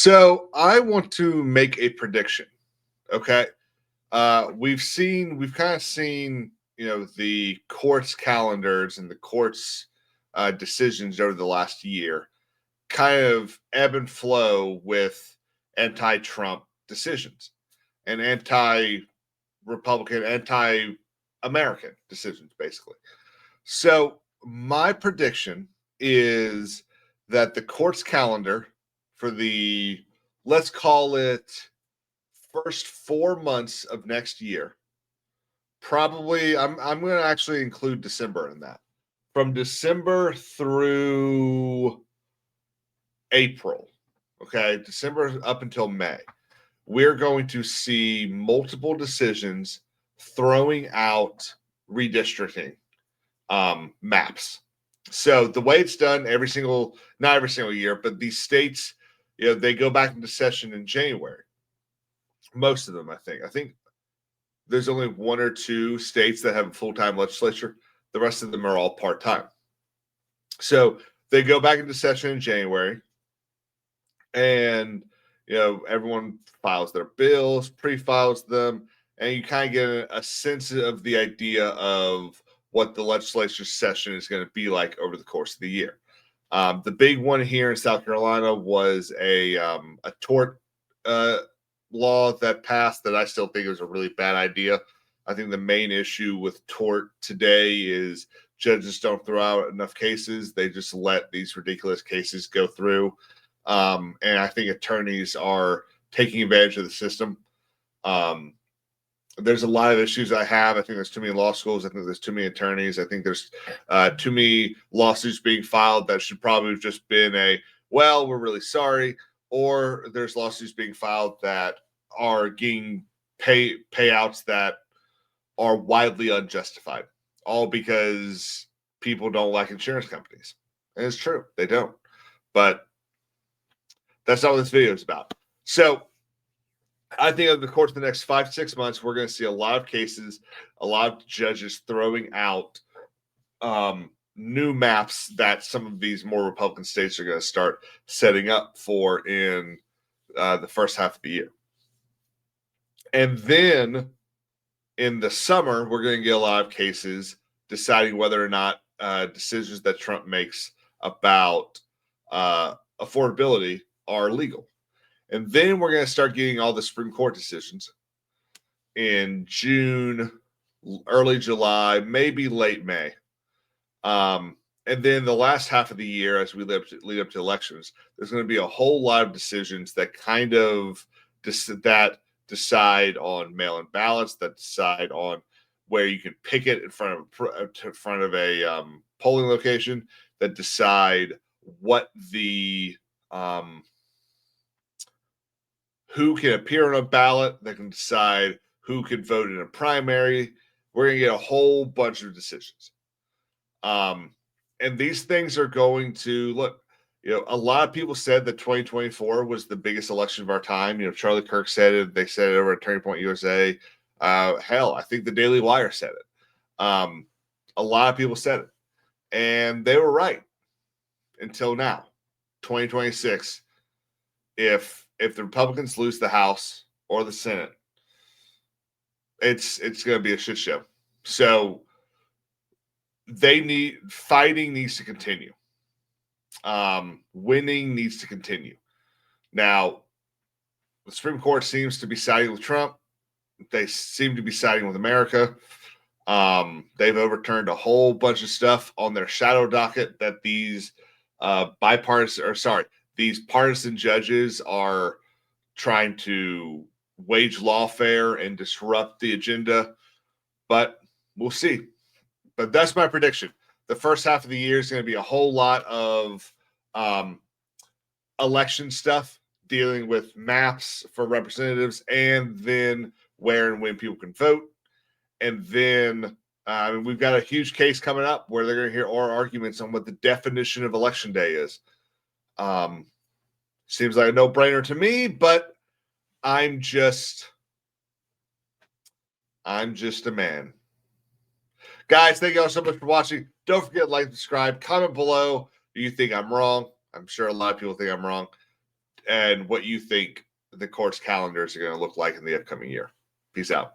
So I want to make a prediction. Okay. We've kind of seen, the court's calendars and the court's decisions over the last year kind of ebb and flow with anti-Trump decisions and anti-Republican, anti-American decisions, basically. So my prediction is that the court's calendar for the, let's call it, first 4 months of next year, probably I'm going to actually include December in that. From December through April, okay, December up until May, we're going to see multiple decisions throwing out redistricting maps. So the way it's done not every single year, but these states, they go back into session in January. Most of them, I think. I think there's only one or two states that have a full-time legislature. The rest of them are all part-time. So they go back into session in January, and everyone files their bills, pre-files them, and you kind of get a sense of the idea of what the legislature session is going to be like over the course of the year. The big one here in South Carolina was a tort law that passed that I still think is a really bad idea. I think the main issue with tort today is judges don't throw out enough cases. They just let these ridiculous cases go through. And I think attorneys are taking advantage of the system. There's a lot of issues I have. I think there's too many law schools. I think there's too many attorneys. I think there's too many lawsuits being filed that should probably have just been well, we're really sorry. Or there's lawsuits being filed that are getting payouts that are widely unjustified, all because people don't like insurance companies. And it's true, they don't. But that's not what this video is about. So I think over the course of the next 5-6 months, we're going to see a lot of cases, a lot of judges throwing out new maps that some of these more Republican states are going to start setting up for in the first half of the year. And then in the summer, we're going to get a lot of cases deciding whether or not decisions that Trump makes about affordability are legal. And then we're going to start getting all the Supreme Court decisions in June, early July, maybe late May. And then the last half of the year, as we lead up to elections, there's going to be a whole lot of decisions that kind of decide on mail-in ballots, that decide on where you can picket in front of a polling location, that decide what the who can appear on a ballot, that can decide who can vote in a primary. We're going to get a whole bunch of decisions. And these things are going to look, a lot of people said that 2024 was the biggest election of our time. Charlie Kirk said it. They said it over at Turning Point USA. Hell, I think the Daily Wire said it. A lot of people said it. And they were right until now. 2026, if the Republicans lose the House or the Senate, it's going to be a shit show. So fighting needs to continue. Winning needs to continue. Now, the Supreme Court seems to be siding with Trump. They seem to be siding with America. They've overturned a whole bunch of stuff on their shadow docket that these these partisan judges are trying to wage lawfare and disrupt the agenda. But we'll see. But that's my prediction. The first half of the year is going to be a whole lot of election stuff, dealing with maps for representatives, and then where and when people can vote. And then we've got a huge case coming up where they're going to hear oral arguments on what the definition of election day is. Seems like a no-brainer to me, but I'm just a man. Guys, thank you all so much for watching. Don't forget to like, subscribe, comment below. Do you think I'm wrong? I'm sure a lot of people think I'm wrong. and what you think the court's calendars are going to look like in the upcoming year. Peace out.